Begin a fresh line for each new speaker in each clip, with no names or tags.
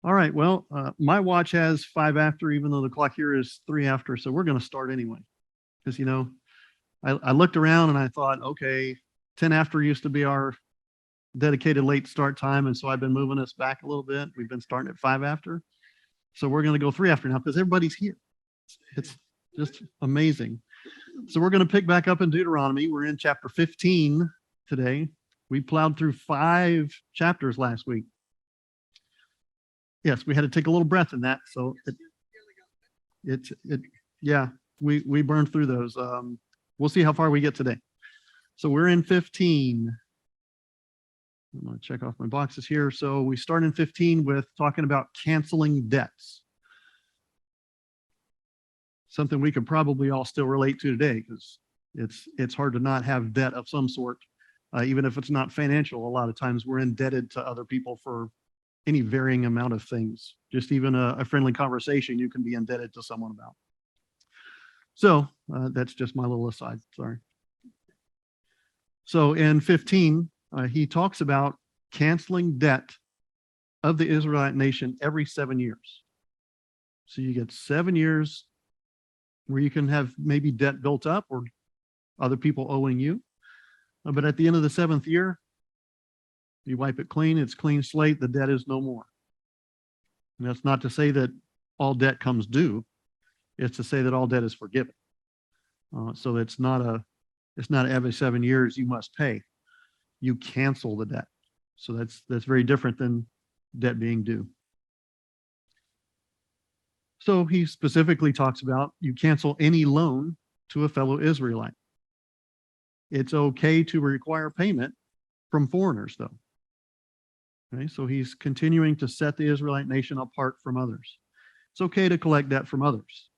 All right. Well, my watch has 5 after, even though the clock here is 3 after. So we're going to start anyway. Because, I looked around and I thought, okay, 10 after used to be our dedicated late start time. And so I've been moving us back a little bit. We've been starting at 5 after. So we're going to go 3 after now because everybody's here. It's just amazing. So we're going to pick back up in Deuteronomy. We're in chapter 15 today. We plowed through 5 chapters last week. Yes, we had to take a little breath in that. So yeah, we burned through those. We'll see how far we get today. So we're in 15. I'm going to check off my boxes here. So we start in 15 with talking about canceling debts. Something we could probably all still relate to today because it's hard to not have debt of some sort, even if it's not financial. A lot of times we're indebted to other people for any varying amount of things. Just even a friendly conversation you can be indebted to someone about. So that's just my little aside. Sorry. So in 15, he talks about canceling debt of the Israelite nation every 7 years. So you get 7 years where you can have maybe debt built up or other people owing you. But at the end of the 7th year, you wipe it clean, it's clean slate, the debt is no more. And that's not to say that all debt comes due. It's to say that all debt is forgiven. So it's not every 7 years you must pay. You cancel the debt. So that's very different than debt being due. So he specifically talks about you cancel any loan to a fellow Israelite. It's okay to require payment from foreigners, though. Okay, so he's continuing to set the Israelite nation apart from others. It's okay to collect debt from others,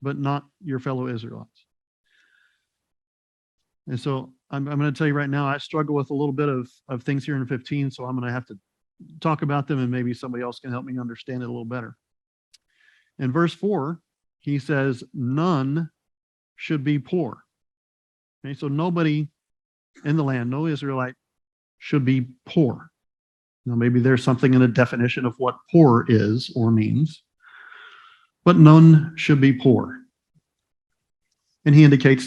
but not your fellow Israelites. And so I'm going to tell you right now, I struggle with a little bit of things here in 15, so I'm going to have to talk about them and maybe somebody else can help me understand it a little better. In verse 4, he says, none should be poor. Okay, so nobody in the land, no Israelite, should be poor. Now, maybe there's something in the definition of what poor is or means, but none should be poor. And he indicates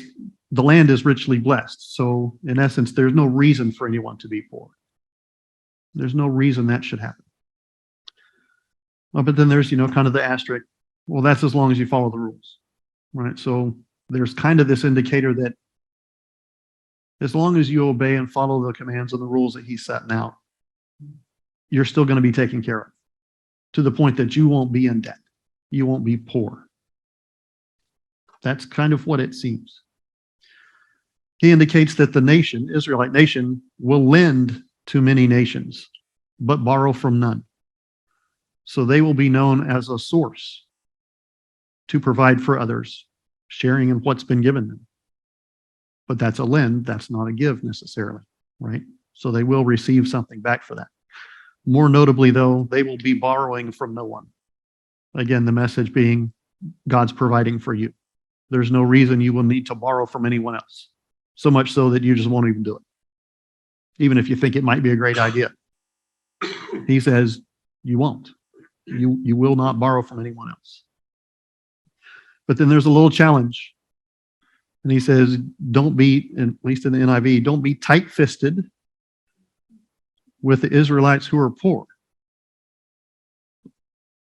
the land is richly blessed. So, in essence, there's no reason for anyone to be poor. There's no reason that should happen. But then there's, kind of the asterisk. Well, that's as long as you follow the rules, right? So there's kind of this indicator that as long as you obey and follow the commands and the rules that he's setting out, you're still going to be taken care of to the point that you won't be in debt. You won't be poor. That's kind of what it seems. He indicates that the nation, Israelite nation, will lend to many nations, but borrow from none. So they will be known as a source to provide for others, sharing in what's been given them. But that's a lend, that's not a give necessarily, right? So they will receive something back for that. More notably, though, they will be borrowing from no one. Again, the message being God's providing for you. There's no reason you will need to borrow from anyone else. So much so that you just won't even do it. Even if you think it might be a great idea. He says, you won't. You will not borrow from anyone else. But then there's a little challenge. And he says, don't be, at least in the NIV, don't be tight-fisted with the Israelites who are poor.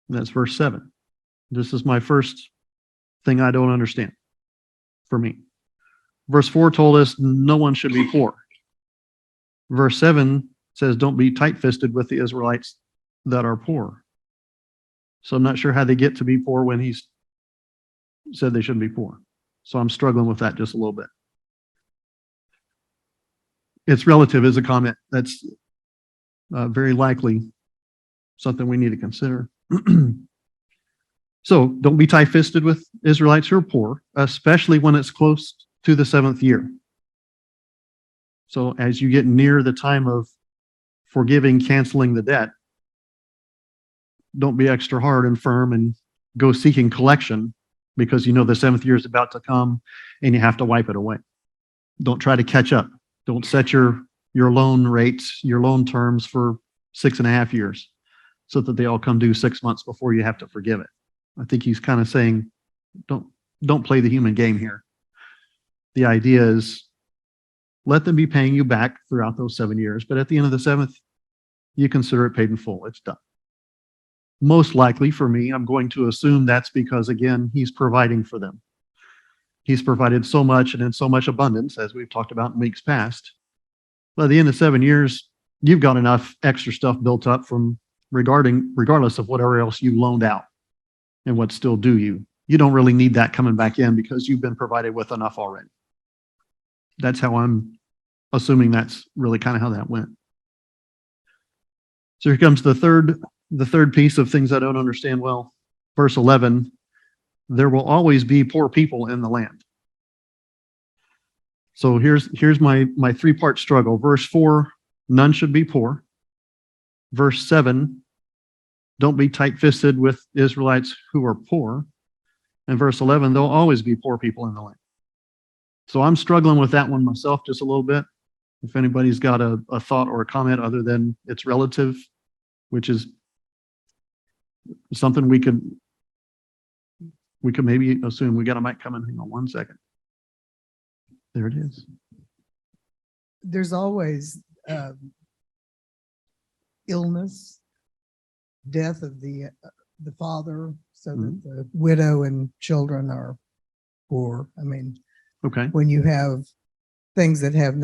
And that's verse 7. This is my first thing I don't understand for me. Verse 4 told us no one should be poor. Verse 7 says don't be tight-fisted with the Israelites that are poor. So I'm not sure how they get to be poor when he's said they shouldn't be poor. So I'm struggling with that just a little bit. It's relative as a comment. That's very likely something we need to consider. So don't be tight-fisted with Israelites who are poor, especially when it's close to the 7th year. So as you get near the time of forgiving, canceling the debt, don't be extra hard and firm and go seeking collection because you know the 7th year is about to come and you have to wipe it away. Don't try to catch up. Don't set your loan rates, your loan terms for 6.5 years. so that they all come due 6 months before you have to forgive it. I think he's kind of saying, don't play the human game here. The idea is let them be paying you back throughout those 7 years, but at the end of the seventh, you consider it paid in full. It's done. Most likely for me, I'm going to assume that's because, again, he's providing for them. He's provided so much and in so much abundance, as we've talked about in weeks past. By the end of 7 years, you've got enough extra stuff built up from regardless of whatever else you loaned out and what's still due you. You don't really need that coming back in because you've been provided with enough already. That's how I'm assuming that's really kind of how that went. So here comes the third piece of things I don't understand well. Verse 11, there will always be poor people in the land. So here's my three-part struggle. Verse 4, none should be poor. Verse 7, don't be tight-fisted with Israelites who are poor. And verse 11, there'll always be poor people in the land. So I'm struggling with that one myself just a little bit. If anybody's got a thought or a comment other than it's relative, which is something we could maybe assume. We got a mic coming. Hang on 1 second. There it is.
There's always illness, death of the father, so that the widow and children are poor. I mean,
okay.
When you have things that have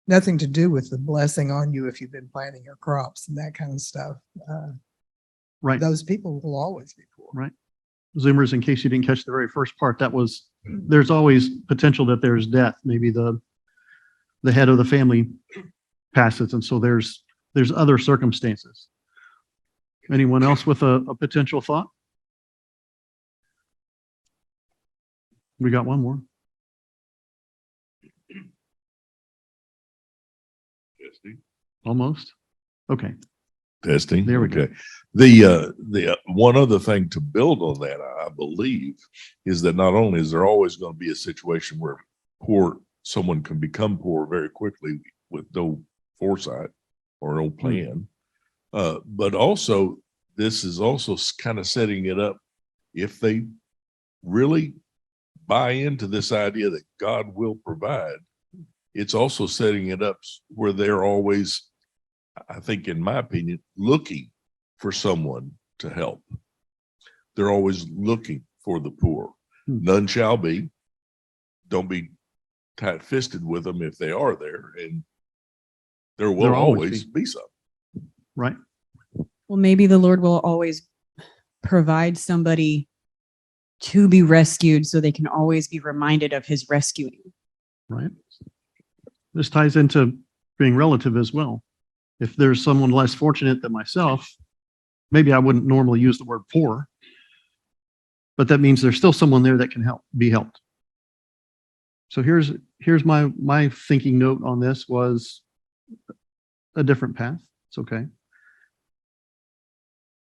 nothing to do with the blessing on you if you've been planting your crops and that kind of stuff,
right.
Those people will always be poor.
Right. Zoomers, in case you didn't catch the very first part, that was, there's always potential that there's death. Maybe the head of the family passes, and so there's other circumstances. Anyone else with a potential thought? We got one more.
Testing.
Almost. Okay.
Testing.
There we go.
The one other thing to build on that, I believe, is that not only is there always going to be a situation where someone can become poor very quickly with no foresight or no plan, but also this is also kind of setting it up if they really buy into this idea that God will provide. It's also setting it up where they're always, I think, in my opinion, looking for someone to help. They're always looking for the poor. None shall be. Don't be tight-fisted with them if they are there, and there will always be some.
Right.
Well, maybe the Lord will always provide somebody to be rescued so they can always be reminded of his rescuing.
Right. This ties into being relative as well. If there's someone less fortunate than myself, maybe I wouldn't normally use the word poor, but that means there's still someone there that can be helped. So here's my thinking note on this was a different path. It's okay.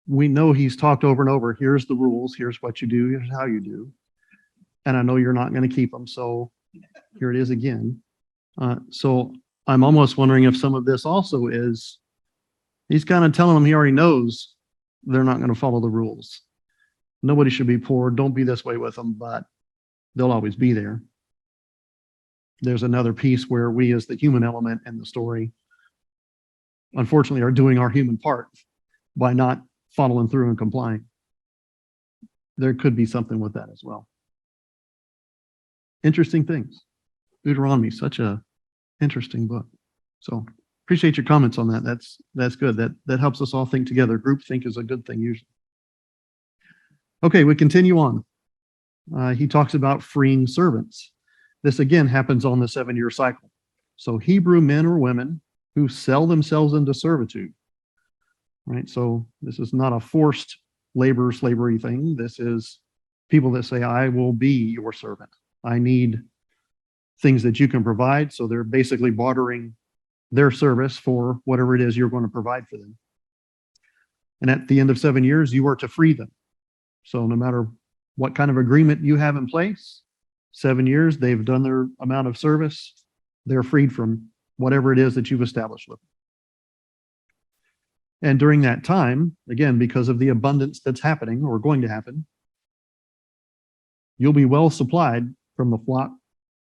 We know he's talked over and over. Here's the rules. Here's what you do. Here's how you do. And I know you're not going to keep them. So here it is again. So I'm almost wondering if some of this also is, he's kind of telling them he already knows they're not going to follow the rules. Nobody should be poor. Don't be this way with them, but they'll always be there. There's another piece where we, as the human element in the story, unfortunately are doing our human part by not following through and complying. There could be something with that as well. Interesting things. Deuteronomy, such a interesting book. So appreciate your comments on that. That's good. That helps us all think together. Group think is a good thing usually. Okay, we continue on. He talks about freeing servants. This again happens on the 7-year cycle. So Hebrew men or women who sell themselves into servitude. Right? So this is not a forced slavery thing. This is people that say, I will be your servant. I need things that you can provide. So they're basically bartering their service for whatever it is you're going to provide for them. And at the end of 7 years, you are to free them. So no matter what kind of agreement you have in place, 7 years, they've done their amount of service. They're freed from whatever it is that you've established with them. And during that time, again, because of the abundance that's happening or going to happen, you'll be well supplied from the flock,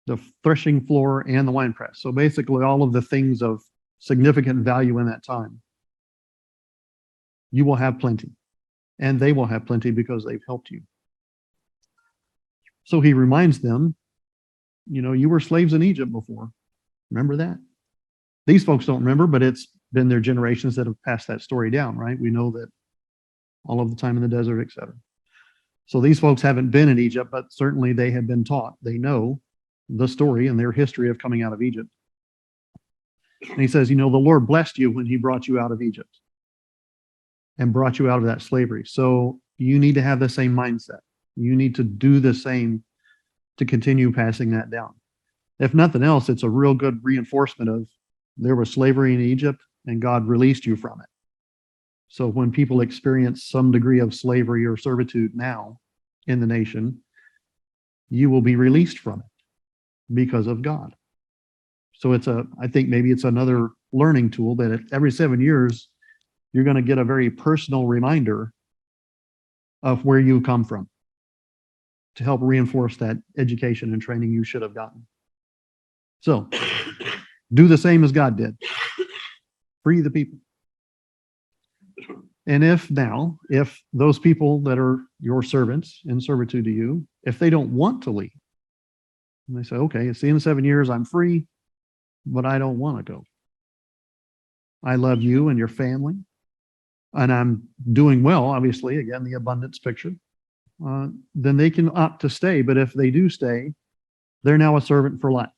the threshing floor, and the winepress. So basically, all of the things of significant value in that time. You will have plenty, and they will have plenty because they've helped you. So he reminds them, you were slaves in Egypt before. Remember that? These folks don't remember, but it's been their generations that have passed that story down, right? We know that all of the time in the desert, etc. So these folks haven't been in Egypt, but certainly they have been taught. They know the story and their history of coming out of Egypt. And he says, the Lord blessed you when he brought you out of Egypt and brought you out of that slavery. So you need to have the same mindset. You need to do the same to continue passing that down. If nothing else, it's a real good reinforcement of there was slavery in Egypt and God released you from it. So when people experience some degree of slavery or servitude now in the nation, you will be released from it because of God. So I think maybe it's another learning tool that every 7 years, you're going to get a very personal reminder of where you come from to help reinforce that education and training you should have gotten. So do the same as God did. Free the people. And if those people that are your servants in servitude to you, if they don't want to leave, and they say, okay, it's the end of 7 years, I'm free, but I don't want to go. I love you and your family, and I'm doing well, obviously, again, the abundance picture, then they can opt to stay. But if they do stay, they're now a servant for life.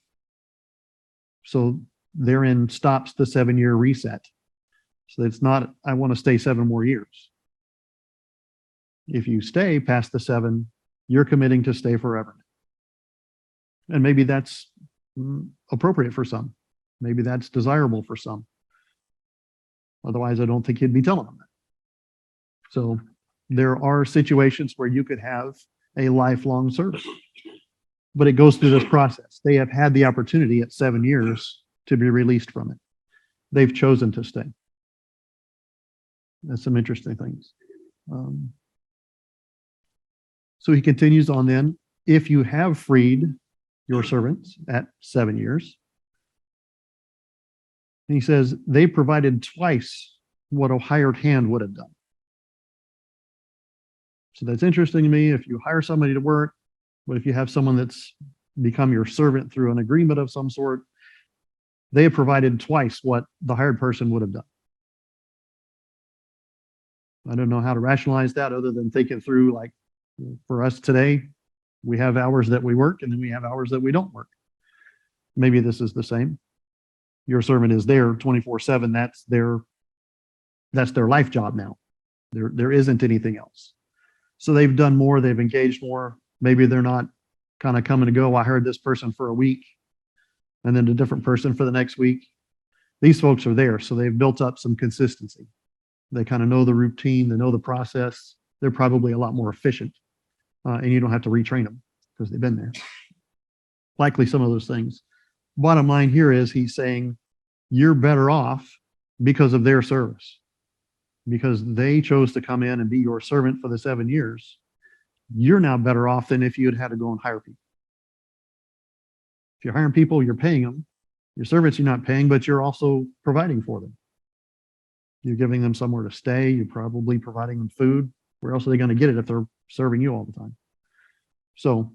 So therein stops the 7-year reset. So it's not, I want to stay 7 more years. If you stay past the 7, you're committing to stay forever. And maybe that's appropriate for some. Maybe that's desirable for some. Otherwise, I don't think he'd be telling them that. So there are situations where you could have a lifelong service, but it goes through this process. They have had the opportunity at 7 years to be released from it. They've chosen to stay. That's some interesting things. So he continues on then, if you have freed your servants at 7 years, and he says, they provided twice what a hired hand would have done. So that's interesting to me. If you hire somebody to work, but if you have someone that's become your servant through an agreement of some sort, they have provided twice what the hired person would have done. I don't know how to rationalize that other than thinking through, like, for us today, we have hours that we work and then we have hours that we don't work. Maybe this is the same. Your servant is there 24/7. That's their life job now. There isn't anything else. So they've done more, they've engaged more. Maybe they're not kind of come and go. I heard this person for a week and then a different person for the next week. These folks are there, so they've built up some consistency. They kind of know the routine, they know the process. They're probably a lot more efficient, and you don't have to retrain them because they've been there. Likely some of those things. Bottom line here is he's saying you're better off because of their service, because they chose to come in and be your servant for the 7 years. You're now better off than if you had had to go and hire people. If you're hiring people, you're paying them. Your servants you're not paying, but you're also providing for them. You're giving them somewhere to stay. You're probably providing them food. Where else are they going to get it if they're serving you all the time? So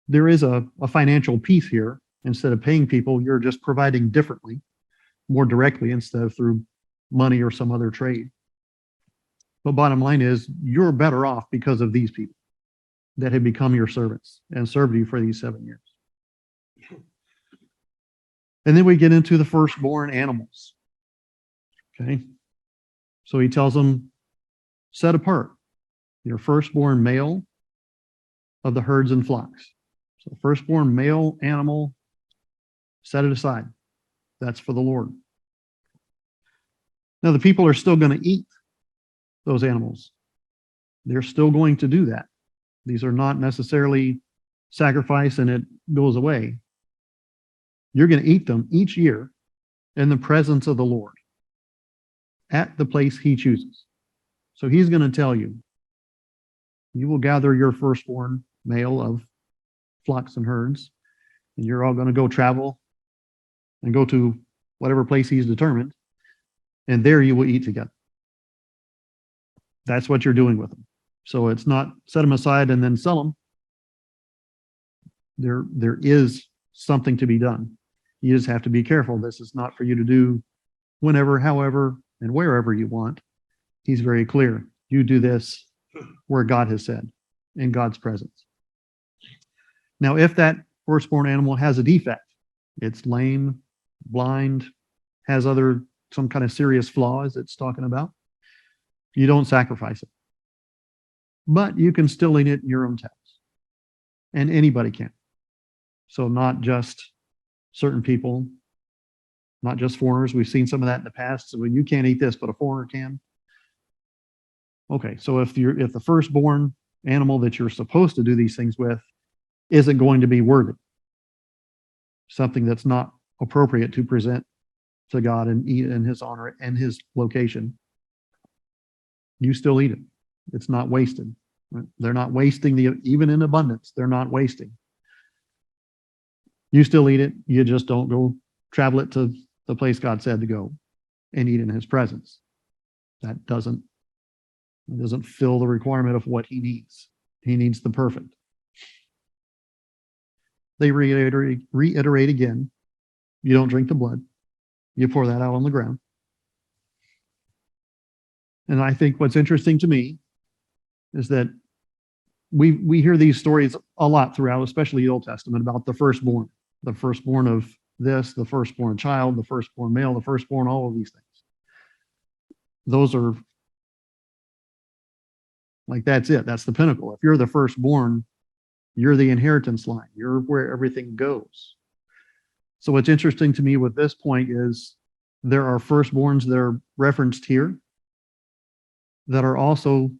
there is a financial piece here. Instead of paying people, you're just providing differently, more directly, instead of through money or some other trade. But bottom line is, you're better off because of these people that have become your servants and served you for these 7 years. And then we get into the firstborn animals. Okay. So he tells them, set apart your firstborn male of the herds and flocks. So firstborn male animal, set it aside. That's for the Lord. Now the people are still going to eat those animals. They're still going to do that. These are not necessarily sacrifice and it goes away. You're going to eat them each year in the presence of the Lord. at the place he chooses. So he's going to tell you, you will gather your firstborn male of flocks and herds, and you're all going to go travel and go to whatever place he's determined, and there you will eat together. That's what you're doing with them. So it's not set them aside and then sell them. There is something to be done. You just have to be careful. This is not for you to do whenever, however, and wherever you want. He's very clear. You do this where God has said, in God's presence. Now, if that firstborn animal has a defect, it's lame, blind, has some kind of serious flaws it's talking about, you don't sacrifice it. But you can still eat it in your own house. And anybody can. So not just certain people, not just foreigners. We've seen some of that in the past. So you can't eat this, but a foreigner can. Okay, so if the firstborn animal that you're supposed to do these things with isn't going to be worthy, something that's not appropriate to present to God and eat in his honor and his location, you still eat it. It's not wasted. Right? They're not wasting even in abundance, they're not wasting. You still eat it. You just don't go travel it to the place God said to go and eat in his presence. That doesn't fill the requirement of what he needs. He needs the perfect. They reiterate again, you don't drink the blood. You pour that out on the ground. And I think what's interesting to me is that we hear these stories a lot throughout, especially the Old Testament, about the firstborn of this, the firstborn child, the firstborn male, the firstborn, all of these things. Those are like, that's it. That's the pinnacle. If you're the firstborn, you're the inheritance line. You're where everything goes. So what's interesting to me with this point is there are firstborns that are referenced here that are also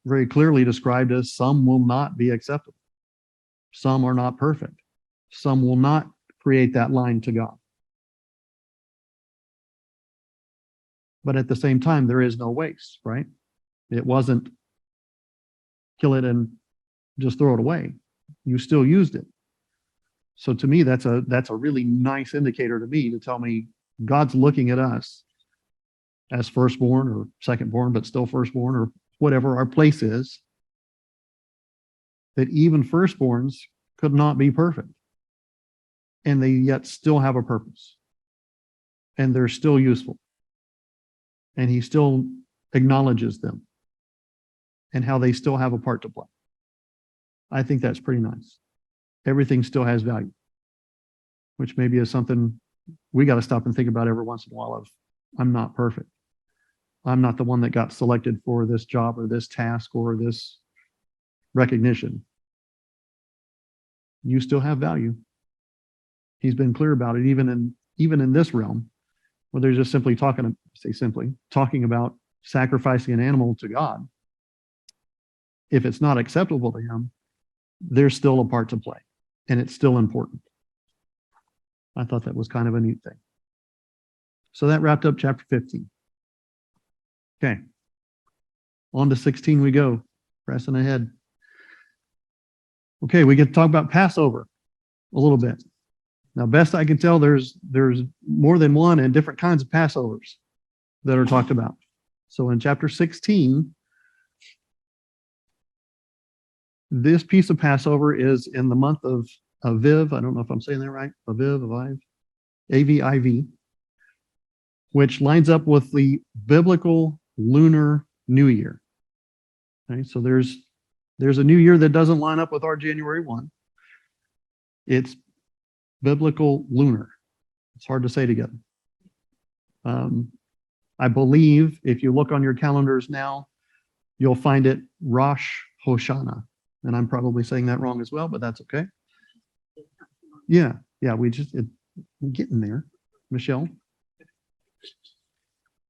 very clearly described as some will not be acceptable. Some are not perfect. Some will not create that line to God. But at the same time, there is no waste, right? It wasn't kill it and just throw it away. You still used it. So to me, that's a really nice indicator to me to tell me God's looking at us as firstborn or secondborn, but still firstborn or whatever our place is, that even firstborns could not be perfect. And they yet still have a purpose. And they're still useful. And he still acknowledges them and how they still have a part to play. I think that's pretty nice. Everything still has value, which maybe is something we got to stop and think about every once in a while of, I'm not perfect. I'm not the one that got selected for this job or this task or this recognition. You still have value. He's been clear about it, even in this realm, where they're just simply talking about sacrificing an animal to God. If it's not acceptable to him, there's still a part to play, and it's still important. I thought that was kind of a neat thing. So that wrapped up chapter 15. Okay. On to 16 we go, pressing ahead. Okay, we get to talk about Passover a little bit. Now, best I can tell, there's more than one and different kinds of Passovers that are talked about. So in chapter 16, this piece of Passover is in the month of Aviv. I don't know if I'm saying that right. Aviv, A-V-I-V, which lines up with the biblical lunar New Year. Okay, so there's a new year that doesn't line up with our January 1. It's biblical lunar. It's hard to say together. I believe if you look on your calendars now, you'll find it Rosh Hashanah. And I'm probably saying that wrong as well, but that's okay. Yeah, we're getting there, Michelle.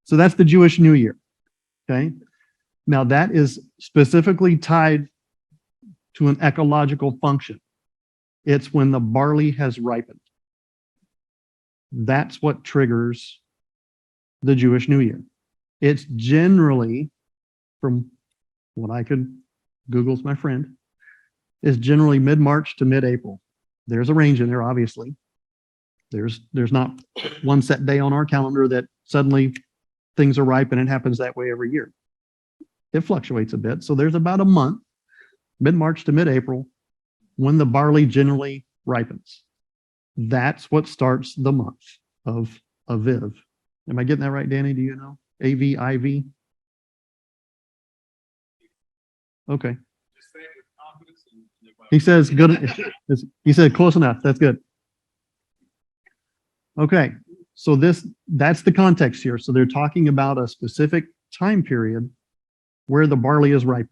So that's the Jewish New Year. Okay. Now that is specifically tied to an ecological function. It's when the barley has ripened. That's what triggers the Jewish New Year. It's generally, from what I could, Google's my friend, is generally mid-March to mid-April. There's a range in there, obviously. There's not one set day on our calendar that suddenly things are ripe and it happens that way every year. It fluctuates a bit. So there's about a month, mid-March to mid-April, when the barley generally ripens. That's what starts the month of Aviv. Am I getting that right, Danny? Do you know? AVIV? Okay. He says good. He said close enough. That's good. Okay. So that's the context here. So they're talking about a specific time period where the barley is ripe.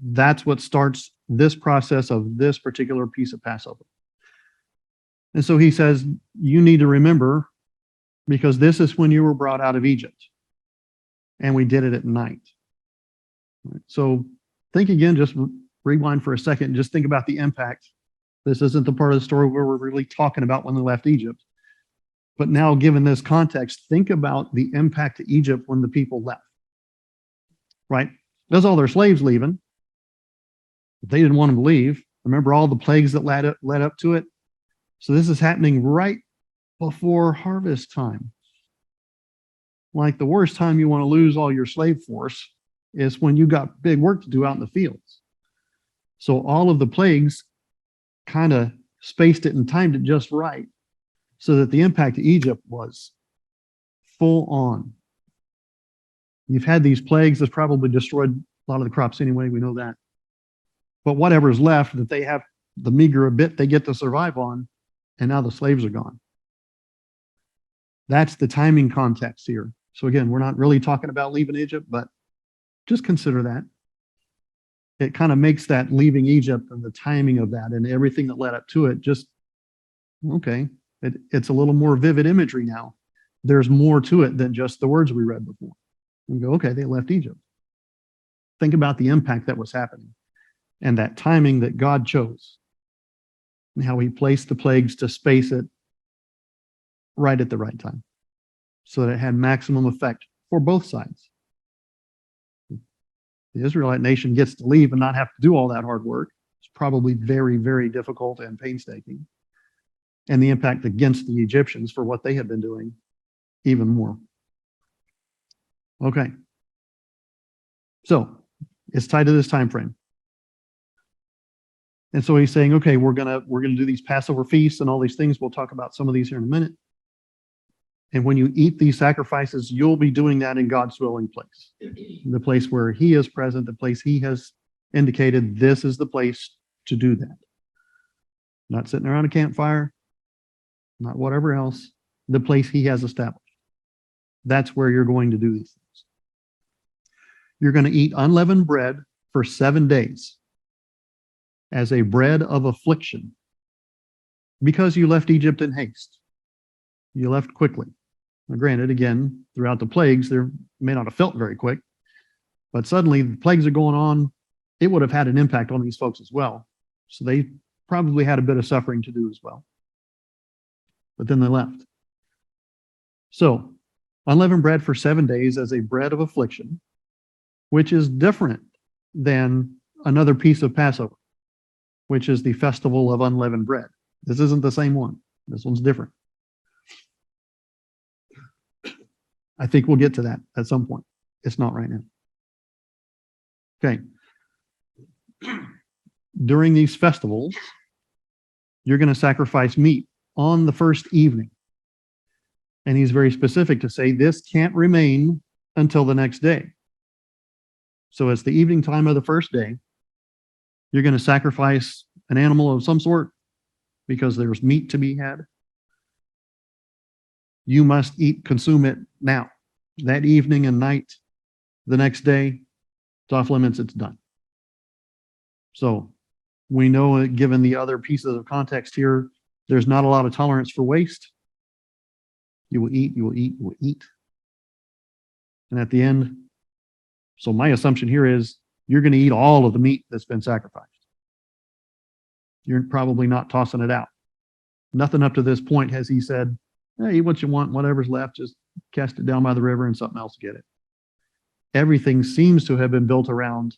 That's what starts this process of this particular piece of Passover. And so he says, you need to remember, because this is when you were brought out of Egypt. And we did it at night. So think again, just rewind for a second, just think about the impact. This isn't the part of the story where we're really talking about when they left Egypt. But now, given this context, think about the impact to Egypt when the people left. Right? There's all their slaves leaving. They didn't want them to leave. Remember all the plagues that led up to it? So this is happening right before harvest time. Like the worst time you want to lose all your slave force is when you got big work to do out in the fields. So all of the plagues kind of spaced it and timed it just right so that the impact to Egypt was full on. You've had these plagues that's probably destroyed a lot of the crops anyway, we know that. But whatever's left that they have the meager a bit they get to survive on, and now the slaves are gone. That's the timing context here. So again, we're not really talking about leaving Egypt, but just consider that. It kind of makes that leaving Egypt and the timing of that and everything that led up to it just, okay, it's a little more vivid imagery now. There's more to it than just the words we read before. And go, okay, they left Egypt. Think about the impact that was happening and that timing that God chose and how he placed the plagues to space it right at the right time so that it had maximum effect for both sides. The Israelite nation gets to leave and not have to do all that hard work. It's probably very, very difficult and painstaking. And the impact against the Egyptians for what they had been doing, even more. Okay. So it's tied to this time frame. And so he's saying, okay, we're gonna do these Passover feasts and all these things. We'll talk about some of these here in a minute. And when you eat these sacrifices, you'll be doing that in God's dwelling place, the place where he is present, the place he has indicated this is the place to do that. Not sitting around a campfire, not whatever else, the place he has established. That's where you're going to do these things. You're going to eat unleavened bread for 7 days as a bread of affliction because you left Egypt in haste. You left quickly. Now, granted, again, throughout the plagues, they may not have felt very quick, but suddenly the plagues are going on. It would have had an impact on these folks as well. So they probably had a bit of suffering to do as well. But then they left. So, unleavened bread for 7 days as a bread of affliction, which is different than another piece of Passover, which is the festival of unleavened bread. This isn't the same one. This one's different. I think we'll get to that at some point. It's not right now. Okay. During these festivals, you're going to sacrifice meat on the first evening. And he's very specific to say this can't remain until the next day. So it's the evening time of the first day. You're going to sacrifice an animal of some sort because there's meat to be had. You must consume it now. That evening and night, the next day, it's off limits, it's done. So we know, given the other pieces of context here, there's not a lot of tolerance for waste. You will eat, you will eat, you will eat. And at the end, so my assumption here is you're going to eat all of the meat that's been sacrificed. You're probably not tossing it out. Nothing up to this point has he said, hey, eat what you want, whatever's left, just cast it down by the river and something else get it. everything seems to have been built around,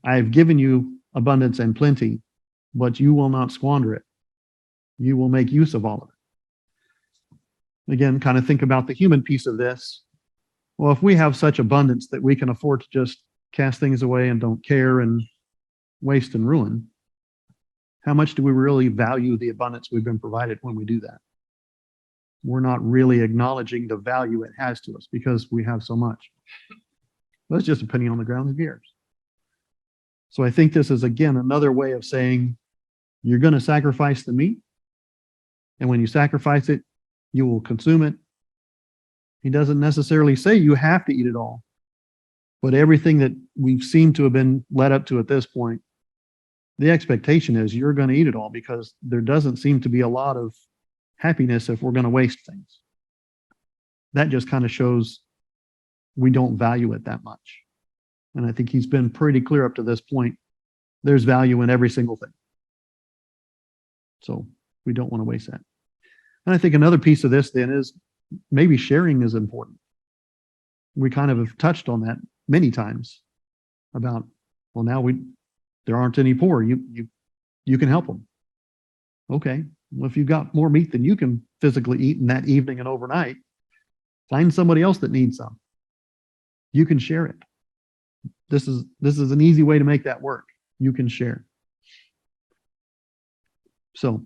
I've given you abundance and plenty, but you will not squander it. You will make use of all of it. Again, kind of think about the human piece of this. Well, if we have such abundance that we can afford to just cast things away and don't care and waste and ruin, how much do we really value the abundance we've been provided when we do that? We're not really acknowledging the value it has to us because we have so much. That's just a penny on the ground, who cares? So I think this is, again, another way of saying you're going to sacrifice the meat. And when you sacrifice it, you will consume it. He doesn't necessarily say you have to eat it all. But everything that we've seemed to have been led up to at this point, the expectation is you're going to eat it all because there doesn't seem to be a lot of happiness if we're going to waste things. That just kind of shows we don't value it that much. And I think he's been pretty clear up to this point. There's value in every single thing. So we don't want to waste that. And I think another piece of this then is maybe sharing is important. We kind of have touched on that many times about, well, now there aren't any poor. You can help them. Okay. Well, if you've got more meat than you can physically eat in that evening and overnight, find somebody else that needs some. You can share it. This is an easy way to make that work. You can share. So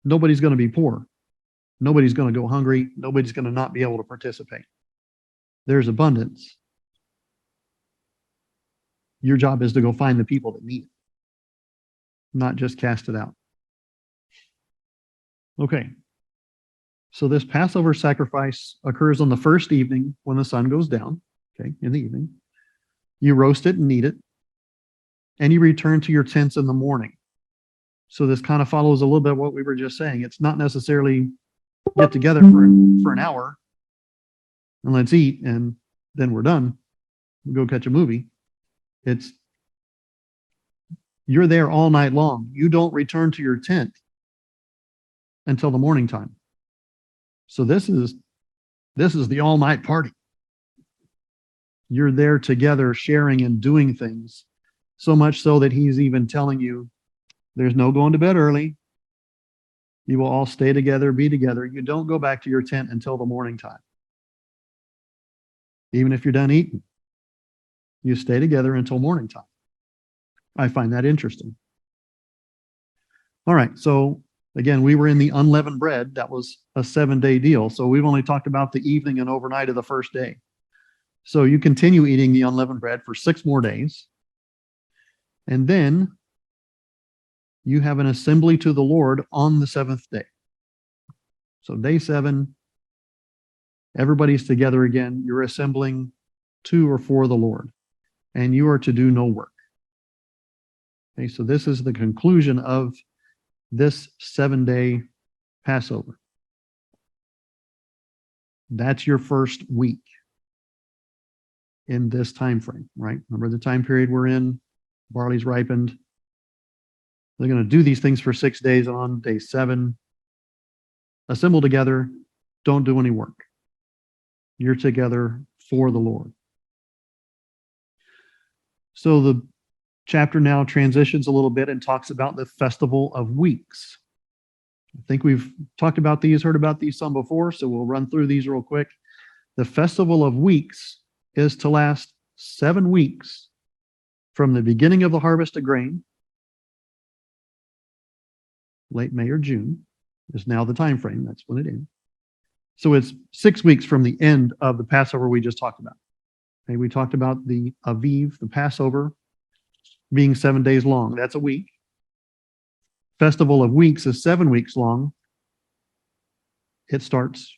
nobody's going to be poor. Nobody's going to go hungry. Nobody's going to not be able to participate. There's abundance. Your job is to go find the people that need it, not just cast it out. Okay. So this Passover sacrifice occurs on the first evening when the sun goes down, okay, in the evening. You roast it and eat it, and you return to your tents in the morning. So this kind of follows a little bit what we were just saying. It's not necessarily get together for an hour and let's eat and then we're done. We'll go catch a movie. It's you're there all night long. You don't return to your tent until the morning time. So this is the all-night party. You're there together sharing and doing things, so much so that he's even telling you there's no going to bed early. You will all stay together, be together. You don't go back to your tent until the morning time. Even if you're done eating, you stay together until morning time. I find that interesting. All right, so again, we were in the unleavened bread. That was a 7-day deal. So we've only talked about the evening and overnight of the first day. So you continue eating the unleavened bread for 6 more days. And then you have an assembly to the Lord on the 7th day. So day 7, everybody's together again. You're assembling to or for the Lord. And you are to do no work. Okay, so this is the conclusion of this 7-day Passover. That's your first week in this time frame, right? Remember the time period we're in, barley's ripened. They're going to do these things for 6 days, and on day 7, assemble together, don't do any work. You're together for the Lord. So the chapter now transitions a little bit and talks about the Festival of Weeks. I think we've talked about these, heard about these some before, so we'll run through these real quick. The Festival of Weeks is to last 7 weeks from the beginning of the harvest of grain, late May or June is now the time frame. That's when it ends. So it's 6 weeks from the end of the Passover we just talked about. Okay, we talked about the Aviv, the Passover, being 7 days long. That's a week. Festival of Weeks is 7 weeks long. It starts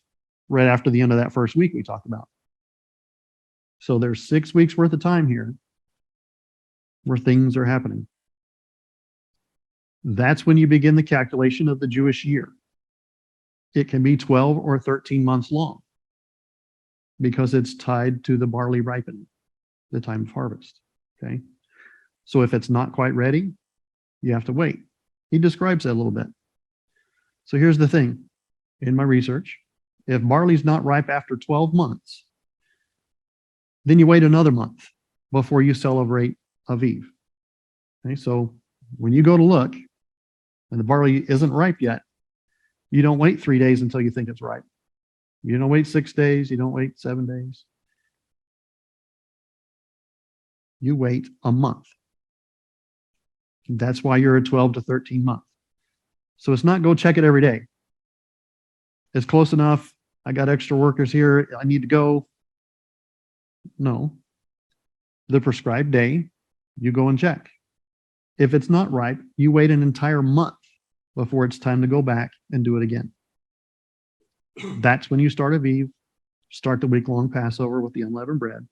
right after the end of that first week we talked about. So there's 6 weeks worth of time here where things are happening. That's when you begin the calculation of the Jewish year. It can be 12 or 13 months long because it's tied to the barley ripening, the time of harvest. Okay. So if it's not quite ready, you have to wait. He describes that a little bit. So here's the thing. In my research, if barley's not ripe after 12 months, Then you wait another month before you celebrate Aviv. Okay, so when you go to look and the barley isn't ripe yet, you don't wait 3 days until you think it's ripe. You don't wait 6 days. You don't wait 7 days. You wait a month. That's why you're a 12 to 13 month. So it's not go check it every day. It's close enough. I got extra workers here. I need to go. No. The prescribed day, you go and check. If it's not ripe, you wait an entire month before it's time to go back and do it again. That's when you start Aviv, start the week-long Passover with the unleavened bread.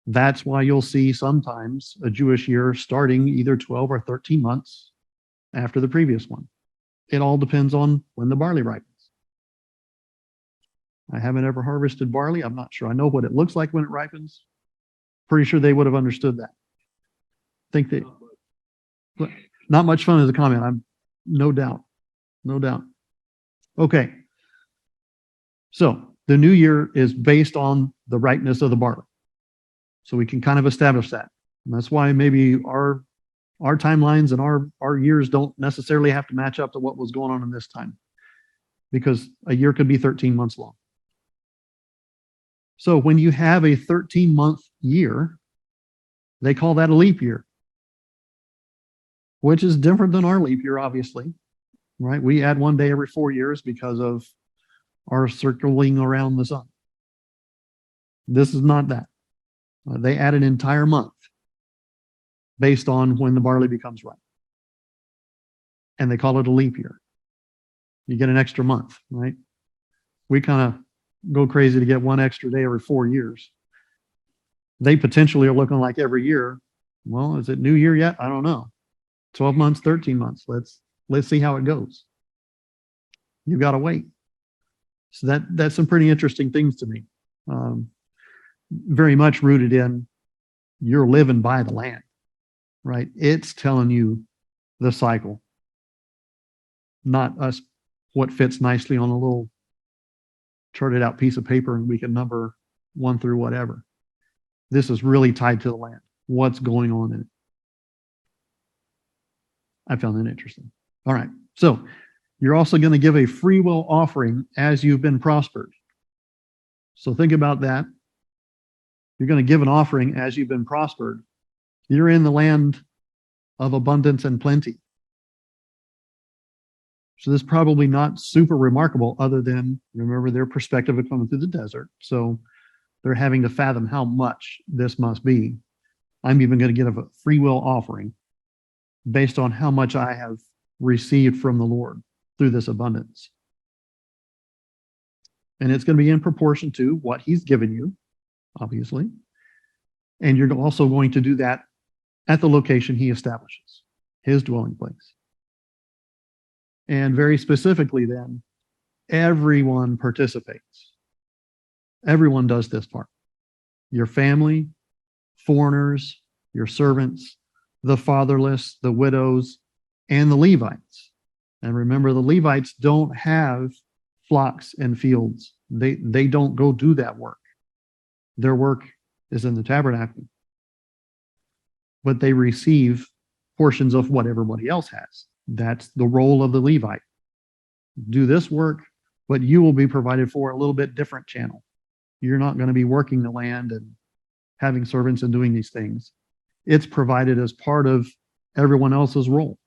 That's why you'll see sometimes a Jewish year starting either 12 or 13 months after the previous one. It all depends on when the barley ripens. I haven't ever harvested barley. I'm not sure I know what it looks like when it ripens. Pretty sure they would have understood that. Think that not much fun as a comment. I'm no doubt. No doubt. Okay. So the new year is based on the ripeness of the barley. So we can kind of establish that. And that's why maybe our timelines and our years don't necessarily have to match up to what was going on in this time, because a year could be 13 months long. So when you have a 13-month year, they call that a leap year, which is different than our leap year, obviously, right? We add 1 day every 4 years because of our circling around the sun. This is not that. They add an entire month based on when the barley becomes ripe. And they call it a leap year. You get an extra month, right? We kind of go crazy to get 1 extra day every 4 years. They potentially are looking like every year. Well, is it new year yet? I don't know. 12 months, 13 months. Let's see how it goes. You got to wait. So that's some pretty interesting things to me. Very much rooted in you're living by the land, right? It's telling you the cycle, not us what fits nicely on a little charted out piece of paper and we can number 1 through whatever. This is really tied to the land. What's going on in it? I found that interesting. All right. So you're also going to give a free will offering as you've been prospered. So think about that. You're going to give an offering as you've been prospered. You're in the land of abundance and plenty. So this is probably not super remarkable other than, remember, their perspective of coming through the desert. So they're having to fathom how much this must be. I'm even going to give a free will offering based on how much I have received from the Lord through this abundance. And it's going to be in proportion to what he's given you, obviously. And you're also going to do that at the location he establishes, his dwelling place. And very specifically then, everyone participates. Everyone does this part. Your family, foreigners, your servants, the fatherless, the widows, and the Levites. And remember, the Levites don't have flocks and fields. They don't go do that work. Their work is in the tabernacle. But they receive portions of what everybody else has. That's the role of the Levite. Do this work, but you will be provided for a little bit different channel. You're not going to be working the land and having servants and doing these things. It's provided as part of everyone else's role.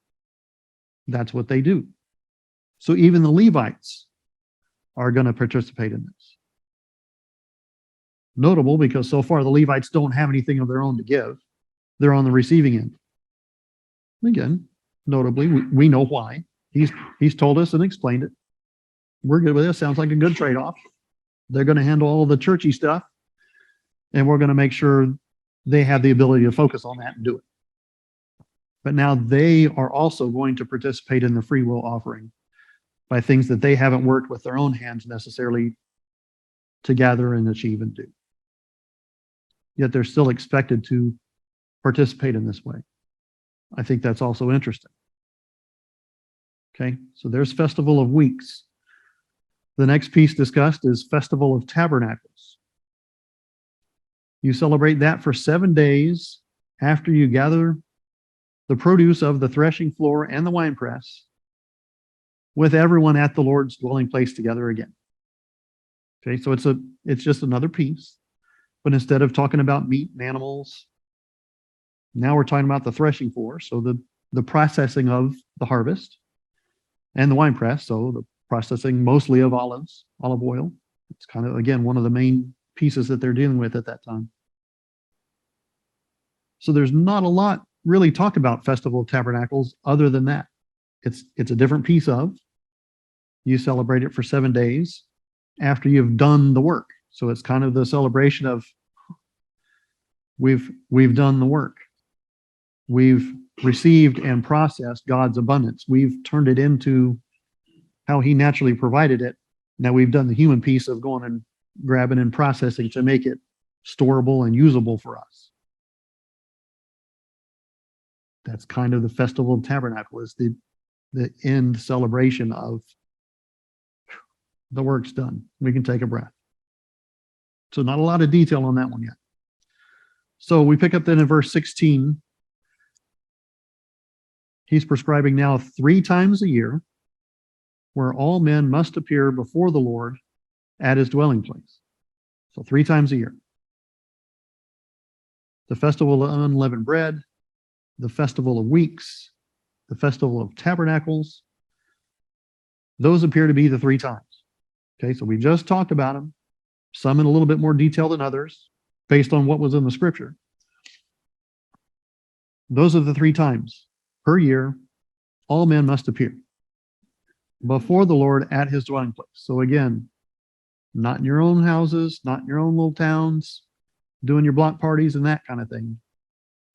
That's what they do. So even the Levites are going to participate in this. Notable because so far the Levites don't have anything of their own to give. They're on the receiving end. Again, notably, we know why. He's told us and explained it. We're good with this. Sounds like a good trade-off. They're going to handle all the churchy stuff, and we're going to make sure they have the ability to focus on that and do it. But now they are also going to participate in the free will offering by things that they haven't worked with their own hands necessarily to gather and achieve and do. Yet they're still expected to participate in this way. I think that's also interesting. Okay, so there's Festival of Weeks. The next piece discussed is Festival of Tabernacles. You celebrate that for 7 days after you gather the produce of the threshing floor and the winepress with everyone at the Lord's dwelling place together again. Okay, so it's just another piece. But instead of talking about meat and animals, now we're talking about the threshing floor. So the processing of the harvest and the winepress. So the processing mostly of olive oil. It's kind of, again, one of the main pieces that they're dealing with at that time. So there's not a lot really talked about Festival of Tabernacles other than that. It's a different piece of. You celebrate it for 7 days after you've done the work. So it's kind of the celebration of we've done the work. We've received and processed God's abundance. We've turned it into how he naturally provided it. Now we've done the human piece of going and grabbing and processing to make it storable and usable for us. That's kind of the Festival of Tabernacle, is the end celebration of the work's done. We can take a breath. So not a lot of detail on that one yet. So we pick up then in verse 16. He's prescribing now 3 times a year where all men must appear before the Lord at his dwelling place. So 3 times a year. The festival of unleavened bread, the festival of weeks, the festival of tabernacles. Those appear to be the 3 times. Okay, so we just talked about them, some in a little bit more detail than others, based on what was in the scripture. Those are the 3 times per year all men must appear before the Lord at his dwelling place. So again, not in your own houses, not in your own little towns, doing your block parties and that kind of thing.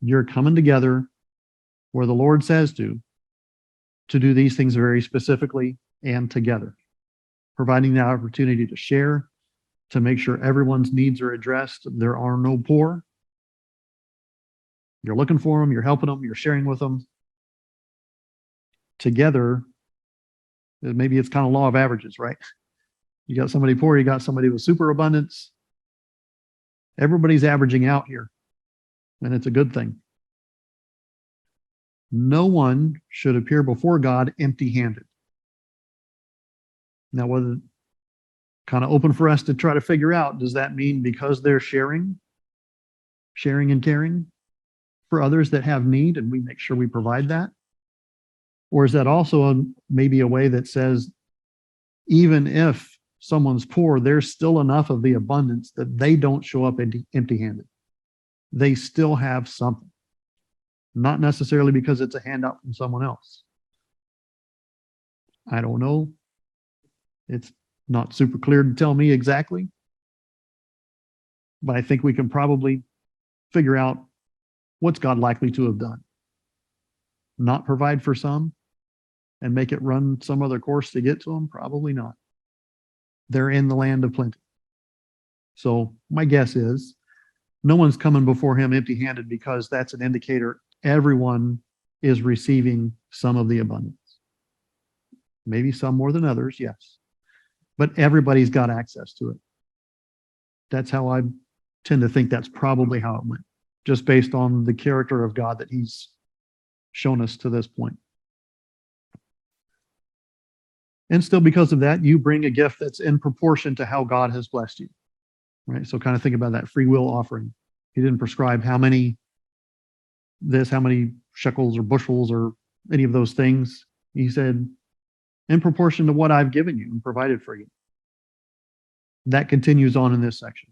You're coming together where the Lord says to do these things very specifically and together, providing the opportunity to share, to make sure everyone's needs are addressed. There are no poor. You're looking for them, you're helping them, you're sharing with them. Together, maybe it's kind of law of averages, right? You got somebody poor, you got somebody with superabundance. Everybody's averaging out here, and it's a good thing. No one should appear before God empty-handed. Now, whether kind of open for us to try to figure out, does that mean because they're sharing and caring for others that have need, and we make sure we provide that? Or is that also maybe a way that says, even if someone's poor, there's still enough of the abundance that they don't show up empty-handed. They still have something. Not necessarily because it's a handout from someone else. I don't know. It's not super clear to tell me exactly. But I think we can probably figure out what's God likely to have done. Not provide for some and make it run some other course to get to them? Probably not. They're in the land of plenty. So my guess is no one's coming before him empty-handed, because that's an indicator everyone is receiving some of the abundance. Maybe some more than others, yes. But everybody's got access to it. That's how I tend to think that's probably how it went, just based on the character of God that he's shown us to this point. And still, because of that, you bring a gift that's in proportion to how God has blessed you. Right? So kind of think about that free will offering. He didn't prescribe how many shekels or bushels or any of those things. He said, in proportion to what I've given you and provided for you. That continues on in this section.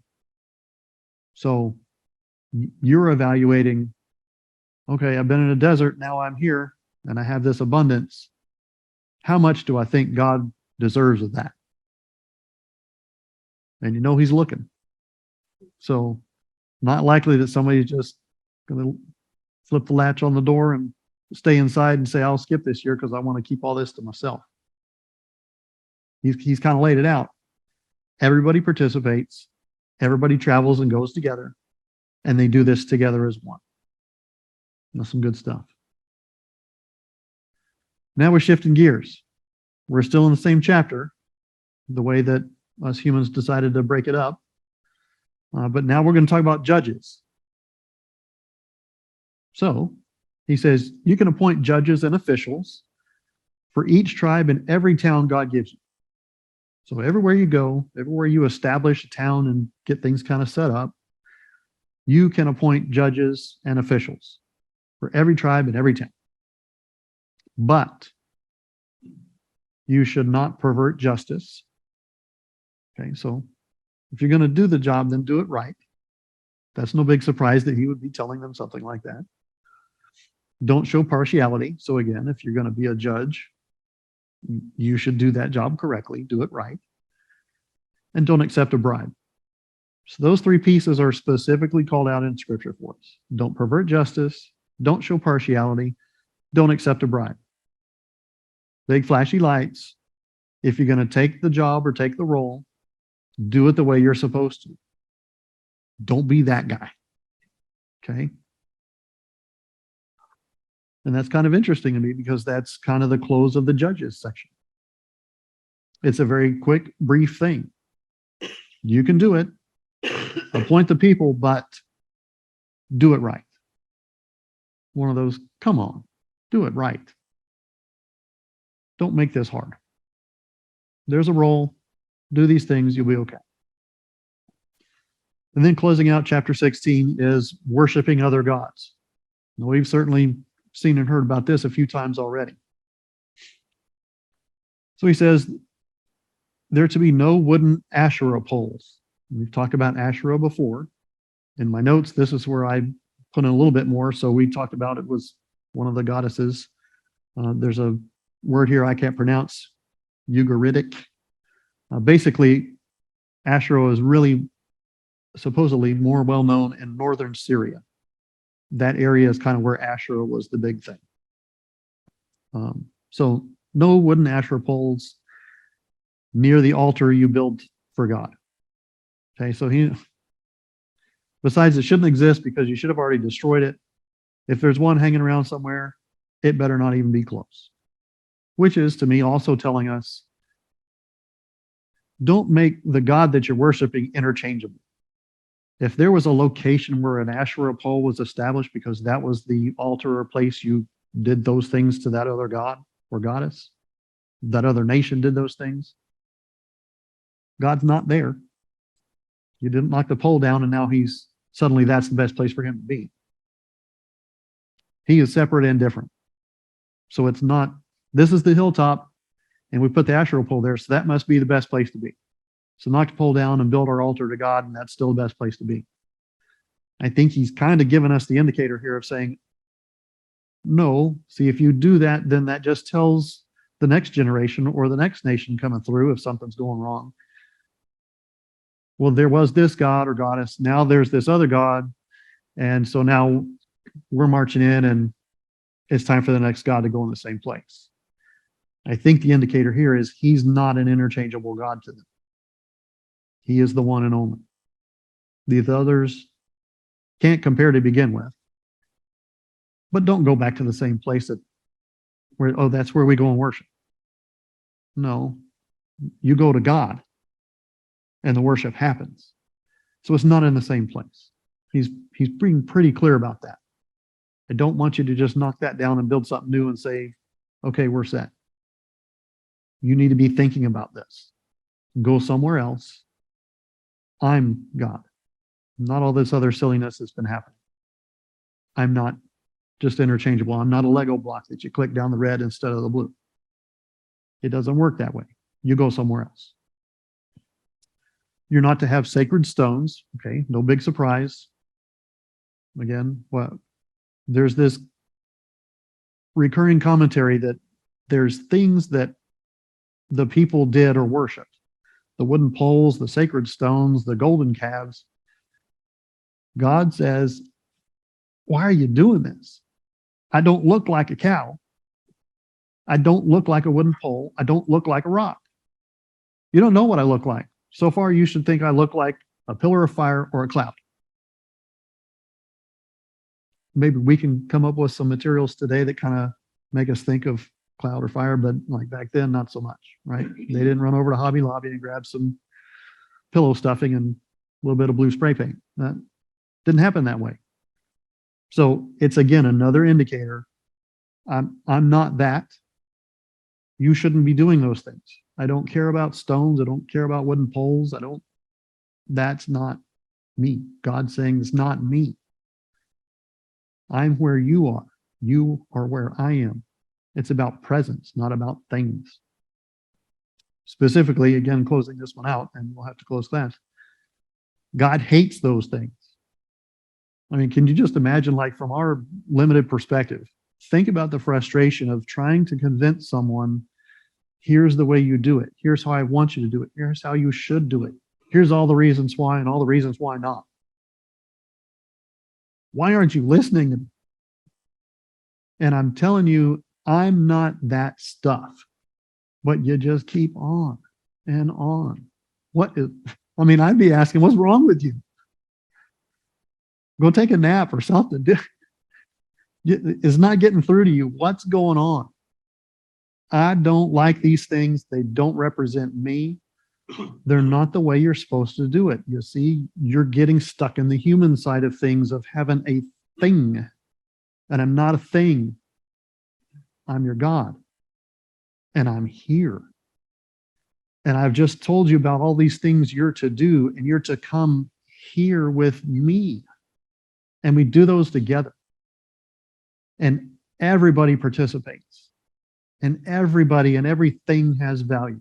So you're evaluating, okay, I've been in a desert, now I'm here, and I have this abundance. How much do I think God deserves of that? And you know he's looking. So not likely that somebody's just going to flip the latch on the door and stay inside and say, I'll skip this year because I want to keep all this to myself. He's kind of laid it out. Everybody participates. Everybody travels and goes together. And they do this together as one. That's some good stuff. Now we're shifting gears. We're still in the same chapter, the way that us humans decided to break it up. But now we're going to talk about judges. So he says, you can appoint judges and officials for each tribe in every town God gives you. So everywhere you go, everywhere you establish a town and get things kind of set up, you can appoint judges and officials for every tribe in every town. But you should not pervert justice. Okay, so if you're going to do the job, then do it right. That's no big surprise that he would be telling them something like that. Don't show partiality. So again, if you're going to be a judge, you should do that job correctly, do it right. And don't accept a bribe. So those three pieces are specifically called out in Scripture for us. Don't pervert justice, don't show partiality, don't accept a bribe. Big flashy lights. If you're going to take the job or take the role, do it the way you're supposed to. Don't be that guy. Okay? And that's kind of interesting to me because that's kind of the close of the judges section. It's a very quick, brief thing. You can do it. Appoint the people, but do it right. One of those, come on, do it right. Don't make this hard. There's a role. Do these things, you'll be okay. And then closing out chapter 16 is worshiping other gods. Now, we've certainly seen and heard about this a few times already. So he says, there to be no wooden Asherah poles. We've talked about Asherah before. In my notes, this is where I put in a little bit more. So we talked about it was one of the goddesses. There's a word here I can't pronounce, Ugaritic. Basically, Asherah is really supposedly more well-known in northern Syria. That area is kind of where Asherah was the big thing. So no wooden Asherah poles near the altar you build for God. Okay, so besides, it shouldn't exist because you should have already destroyed it. If there's one hanging around somewhere, it better not even be close. Which is, to me, also telling us, don't make the God that you're worshiping interchangeable. If there was a location where an Asherah pole was established because that was the altar or place you did those things to that other god or goddess, that other nation did those things, God's not there. You didn't knock the pole down and now suddenly that's the best place for him to be. He is separate and different. So it's not, this is the hilltop and we put the Asherah pole there, so that must be the best place to be. So knock the pole down and build our altar to God, and that's still the best place to be. I think he's kind of given us the indicator here of saying, no, see, if you do that, then that just tells the next generation or the next nation coming through if something's going wrong. Well, there was this god or goddess, now there's this other god, and so now we're marching in and it's time for the next god to go in the same place. I think the indicator here is he's not an interchangeable God to them. He is the one and only. These others can't compare to begin with. But don't go back to the same place that's where we go and worship. No, you go to God and the worship happens. So it's not in the same place. He's being pretty clear about that. I don't want you to just knock that down and build something new and say, okay, we're set. You need to be thinking about this. Go somewhere else. I'm God. Not all this other silliness that's been happening. I'm not just interchangeable. I'm not a Lego block that you click down the red instead of the blue. It doesn't work that way. You go somewhere else. You're not to have sacred stones. Okay, no big surprise. Again, there's this recurring commentary that there's things that the people did or worshiped. The wooden poles, the sacred stones, the golden calves. God says, why are you doing this? I don't look like a cow. I don't look like a wooden pole. I don't look like a rock. You don't know what I look like. So far, you should think I look like a pillar of fire or a cloud. Maybe we can come up with some materials today that kind of make us think of cloud or fire, but like back then, not so much, right? They didn't run over to Hobby Lobby and grab some pillow stuffing and little bit of blue spray paint. That didn't happen that way. So it's again another indicator. I'm not that. You shouldn't be doing those things. I don't care about stones. I don't care about wooden poles. That's not me. God's saying it's not me. I'm where you are. You are where I am. It's about presence, not about things. Specifically, again, closing this one out, and we'll have to close class. God hates those things. I mean, can you just imagine, like, from our limited perspective, think about the frustration of trying to convince someone, here's the way you do it. Here's how I want you to do it. Here's how you should do it. Here's all the reasons why and all the reasons why not. Why aren't you listening to me? And I'm telling you, I'm not that stuff, but you just keep on and on. I'd be asking, what's wrong with you? Go take a nap or something. It's not getting through to you. What's going on? I don't like these things. They don't represent me. They're not the way you're supposed to do it. You see, you're getting stuck in the human side of things, of having a thing. And I'm not a thing. I'm your God. And I'm here. And I've just told you about all these things you're to do, and you're to come here with me. And we do those together. And everybody participates. And everybody and everything has value.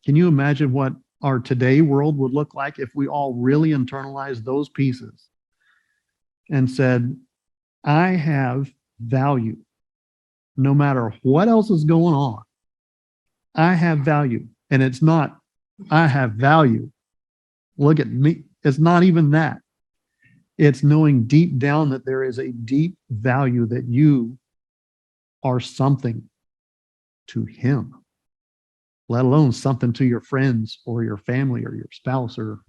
Can you imagine what our today world would look like if we all really internalized those pieces and said, I have value no matter what else is going on. I have value. And it's not, I have value. Look at me. It's not even that. It's knowing deep down that there is a deep value, that you are something to him, let alone something to your friends or your family or your spouse or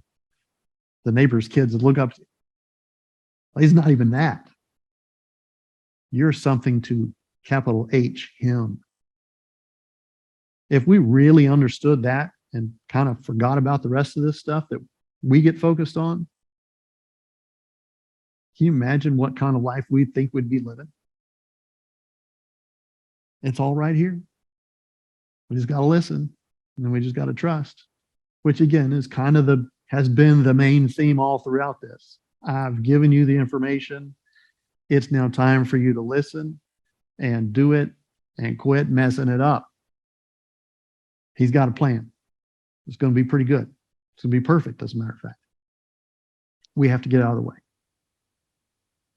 the neighbor's kids that look up to you. He's not even that. You're something to capital H, him. If we really understood that and kind of forgot about the rest of this stuff that we get focused on, can you imagine what kind of life we think we'd be living? It's all right here. We just got to listen, and then we just got to trust, which again is kind of has been the main theme all throughout this. I've given you the information. It's now time for you to listen and do it and quit messing it up. He's got a plan. It's going to be pretty good. It's going to be perfect, as a matter of fact. We have to get out of the way.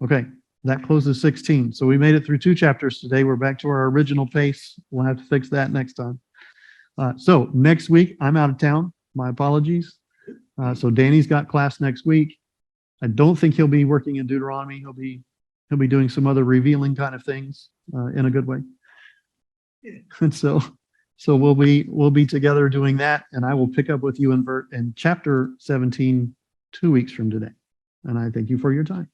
Okay, that closes 16. So we made it through 2 chapters today. We're back to our original pace. We'll have to fix that next time. So next week, I'm out of town. My apologies. So Danny's got class next week. I don't think he'll be working in Deuteronomy. He'll be doing some other revealing kind of things in a good way. And so we'll be together doing that, and I will pick up with you in chapter 17 2 weeks from today. And I thank you for your time.